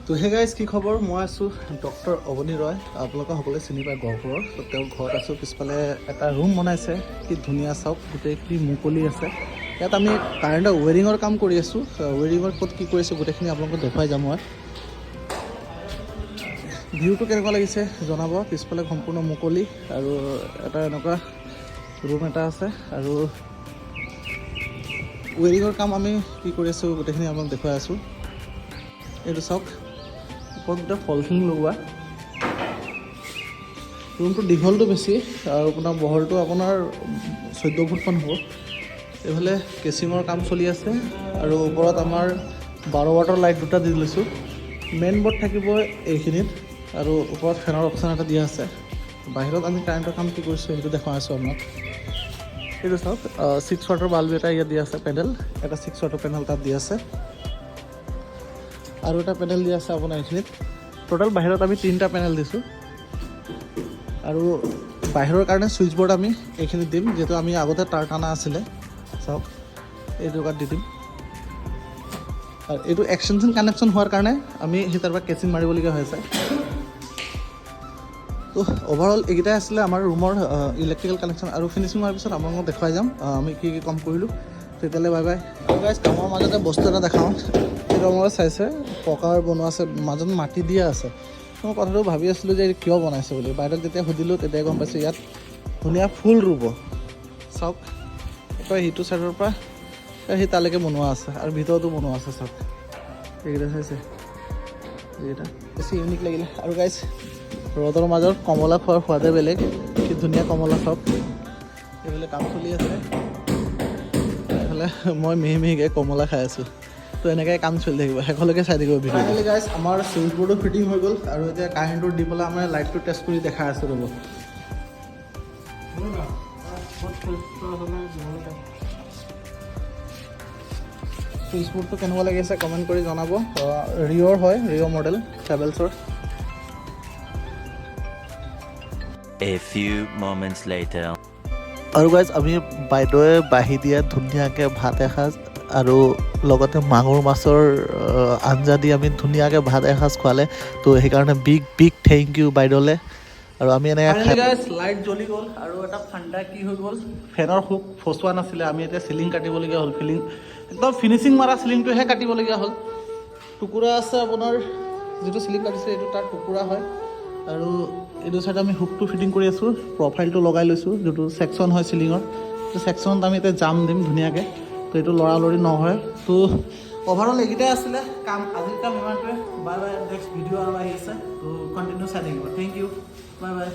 তো hey guys কি খবৰ মই আছোঁ ডক্টৰ অৱনী ৰয় আপোনালোকে সকলোৱে চিনি পায় গহপুৰৰ তো তেওঁৰ ঘৰত আছোঁ পিছফালে এটা ৰুম বনাইছে কি ধুনীয়া চাওক গোটেইখিনি মুকলি আছে ইয়াত আমি কাৰেণ্টৰ ৱেৰিঙৰ কাম কৰি আছোঁ ৱেৰিঙৰ ক'ত কি কৰিছোঁ গোটেইখিনি আপোনালোকক দেখুৱাই যাম মই ভিউটো কেনেকুৱা লাগিছে জনাব পিছফালে সম্পূৰ্ণ মুকলি আৰু এটা এনেকুৱা ৰুম এটা আছে আৰু ৱেৰিঙৰ কাম আমি কি কৰি আছোঁ গোটেইখিনি আপোনাক দেখুৱাই আছোঁ এইটো চাওক ওপৰত গোটেই ফলখিনি লগোৱা ৰুমটো দীঘলটো বেছি আৰু আপোনাৰ বহলটো আপোনাৰ 14 ফুটমান হ'ব এইফালে কেচিঙৰ কাম চলি আছে আৰু ওপৰত আমাৰ 12 ৱাটৰ লাইট দুটা দি লৈছোঁ মেইন বৰ্ড থাকিব এইখিনিত আৰু ওপৰত ফেনৰ অপশ্যন এটা দিয়া আছে বাহিৰত আমি কাৰেণ্টৰ কাম কি কৰিছোঁ সেইটো দেখুৱাই আছোঁ আপোনাক এইটো চাওক 6 ৱাটৰ বাল্ব এটা ইয়াত দিয়া আছে পেনেল এটা 6 ৱাটৰ পেনেল তাত দিয়া আছে আৰু এটা পেনেল দিয়া আছে আপোনাৰ এইখিনিত টোটাল বাহিৰত আমি 3টা পেনেল দিছোঁ আৰু বাহিৰৰ কাৰণে ছুইচ বৰ্ড আমি এইখিনিত দিম যিহেতু আমি আগতে তাৰ টানা আছিলে চাওক এইটো কাৰ্ড দি দিম আৰু এইটো এক্সটেনশ্যন কানেকশ্যন হোৱাৰ কাৰণে আমি সেই তাৰ পৰা কেচিং মাৰিবলগীয়া হৈ আছে তো অভাৰঅল এইকেইটাই আছিলে আমাৰ ৰুমৰ ইলেক্ট্ৰিকেল কানেকশ্যন আৰু ফিনিচিং হোৱাৰ পিছত আপোনালোকক দেখুৱাই যাম আমি কি কি কাম কৰিলোঁ তেতিয়ালৈ বাই বাই আৰু গাইজ কামৰ মাজতে বস্তু এটা দেখাওঁ এই ৰঙৰে চাইছে পকাৰ বনোৱা আছে মাজত মাটি দিয়া আছে মই কথাটো ভাবি আছিলোঁ যে কিয় বনাইছে বুলি বাইদেউক যেতিয়া সুধিলোঁ তেতিয়াই গম পাইছোঁ ইয়াত ধুনীয়া ফুল ৰুব চাওক একেবাৰে সিটো ছাইডৰ পৰা সেই তালৈকে বনোৱা আছে আৰু ভিতৰতো বনোৱা আছে চাওক এইকেইটা চাইছে এইকেইটা বেছি ইউনিক লাগিলে আৰু গাইজ ৰ'দৰ মাজত কমলা খোৱাৰ সোৱাদে বেলেগ কি ধুনীয়া কমলা চাওক এইফালে কাম চলি আছে এইফালে মই মিহি মিহিকৈ কমলা খাই আছোঁ তো এনেকৈ কাম চলি থাকিব শেষলৈকে চাই থাকিব ভিডিঅ'টো গাইজ আমাৰ ছুইচ বৰ্ডো ফিটিং হৈ গ'ল আৰু এতিয়া কাৰেণ্টটো দি পেলাই আমাৰ লাইটটো টেষ্ট কৰি দেখাই আছোঁ ৰ'ব ছুইচ বৰ্ডটো কেনেকুৱা লাগিছে কমেণ্ট কৰি জনাব ৰিঅ'ৰ হয় ৰিঅ' মডেল ট্ৰেভেলছৰ A few moments later. আৰু গাইজ আমি বাইদেৱে বাঢ়ি দিয়া ধুনীয়াকৈ ভাত এসাঁজ আৰু লগতে মাগুৰ মাছৰ আঞ্জা দি আমি ধুনীয়াকৈ ভাত এসাঁজ খোৱালে তো সেইকাৰণে বিগ থেংক ইউ বাইদেউলৈ আৰু আমি এনেকৈ লাইট জ্বলি গ'ল আৰু এটা ঠাণ্ডা কি হৈ গ'ল ফেনৰ হুক ফচোৱা নাছিলে আমি এতিয়া চিলিং কাটিবলগীয়া হ'ল একদম ফিনিচিং মাৰা চিলিংটোহে কাটিবলগীয়া হ'ল টুকুৰা আছে আপোনাৰ যিটো চিলিং কাটিছে এইটো তাৰ টুকুৰা হয় আৰু এইটো চাইড আমি হুকটো ফিটিং কৰি আছোঁ প্ৰফাইলটো লগাই লৈছোঁ যিটো ছেকশ্যন হয় চিলিঙৰ সেইটো ছেকশ্যনত আমি এতিয়া জাম দিম ধুনীয়াকৈ তো এইটো লৰালৰি নহয় তো অভাৰঅল এইকেইটাই আছিলে কাম আজিৰ কাম ইমানটোৱে বাই বাই নেক্সট ভিডিঅ' আৰু আহি আছে তো কণ্টিনিউ চাই থাকিব থেংক ইউ বাই বাই